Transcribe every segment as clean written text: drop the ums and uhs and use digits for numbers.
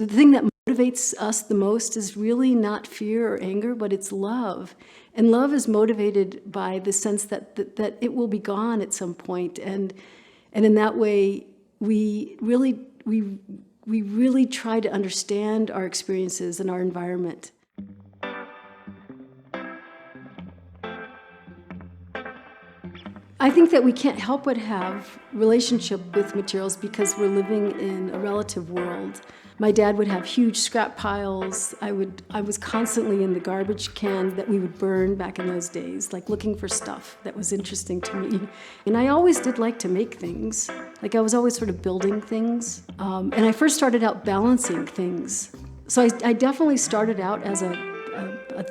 The thing that motivates us the most is really not fear or anger, but it's love. And love is motivated by the sense that it will be gone at some point. And in that way, we really try to understand our experiences and our environment. I think that we can't help but have relationship with materials because we're living in a relative world. My dad would have huge scrap piles. I was constantly in the garbage can that we would burn back in those days, like looking for stuff that was interesting to me. And I always did like to make things. Like I was always sort of building things. And I first started out balancing things. So I definitely started out as a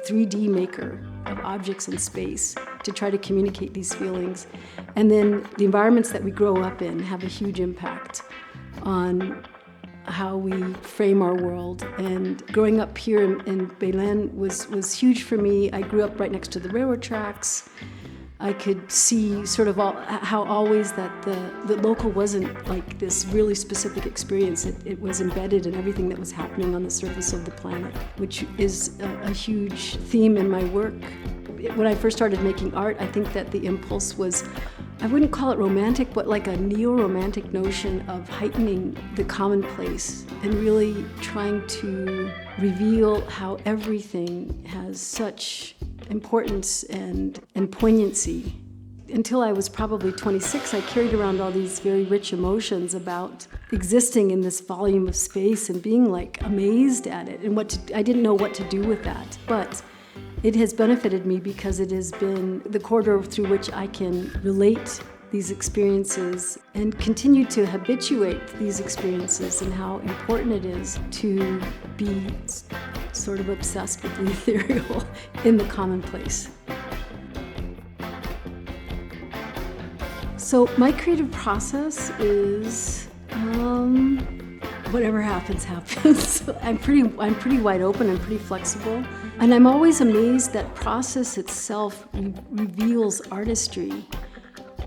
3D maker of objects in space to try to communicate these feelings. And then the environments that we grow up in have a huge impact on how we frame our world. And growing up here in Belén was huge for me. I grew up right next to the railroad tracks. I could see sort of how always that the local wasn't like this really specific experience. It was embedded in everything that was happening on the surface of the planet, which is a huge theme in my work. When I first started making art, I think that the impulse was, I wouldn't call it romantic, but like a neo-romantic notion of heightening the commonplace and really trying to reveal how everything has such importance and poignancy. Until I was probably 26, I carried around all these very rich emotions about existing in this volume of space and being like amazed at it and I didn't know what to do with that. But it has benefited me because it has been the corridor through which I can relate these experiences and continue to habituate these experiences and how important it is to be sort of obsessed with the ethereal in the commonplace. So my creative process is whatever happens, happens. I'm pretty wide open, I'm pretty flexible. And I'm always amazed that process itself reveals artistry.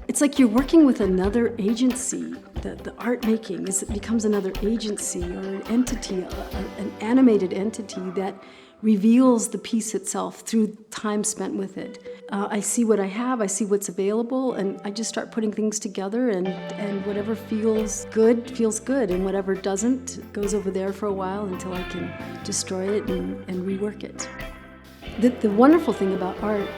It's like you're working with another agency. The art making becomes another agency or an entity, an animated entity that reveals the piece itself through time spent with it. I see what I have, I see what's available, and I just start putting things together, and whatever feels good, and whatever doesn't goes over there for a while until I can destroy it and rework it. The wonderful thing about art,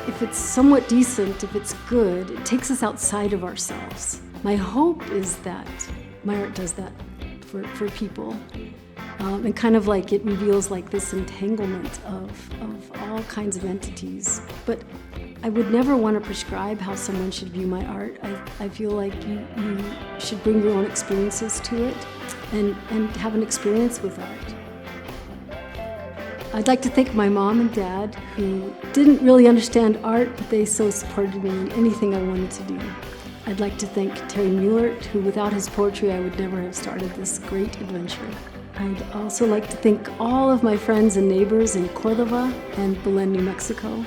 if it's somewhat decent, if it's good, it takes us outside of ourselves. My hope is that my art does that for people. And kind of like it reveals like this entanglement of all kinds of entities. But I would never want to prescribe how someone should view my art. I feel like you should bring your own experiences to it and have an experience with art. I'd like to thank my mom and dad, who didn't really understand art, but they so supported me in anything I wanted to do. I'd like to thank Terry Muellert, who without his poetry I would never have started this great adventure. I'd also like to thank all of my friends and neighbors in Córdoba and Belén, New Mexico.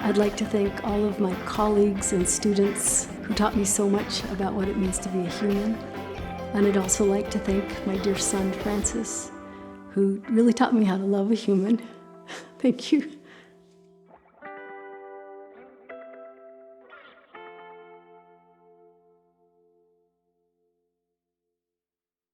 I'd like to thank all of my colleagues and students who taught me so much about what it means to be a human. And I'd also like to thank my dear son, Francis, who really taught me how to love a human. Thank you.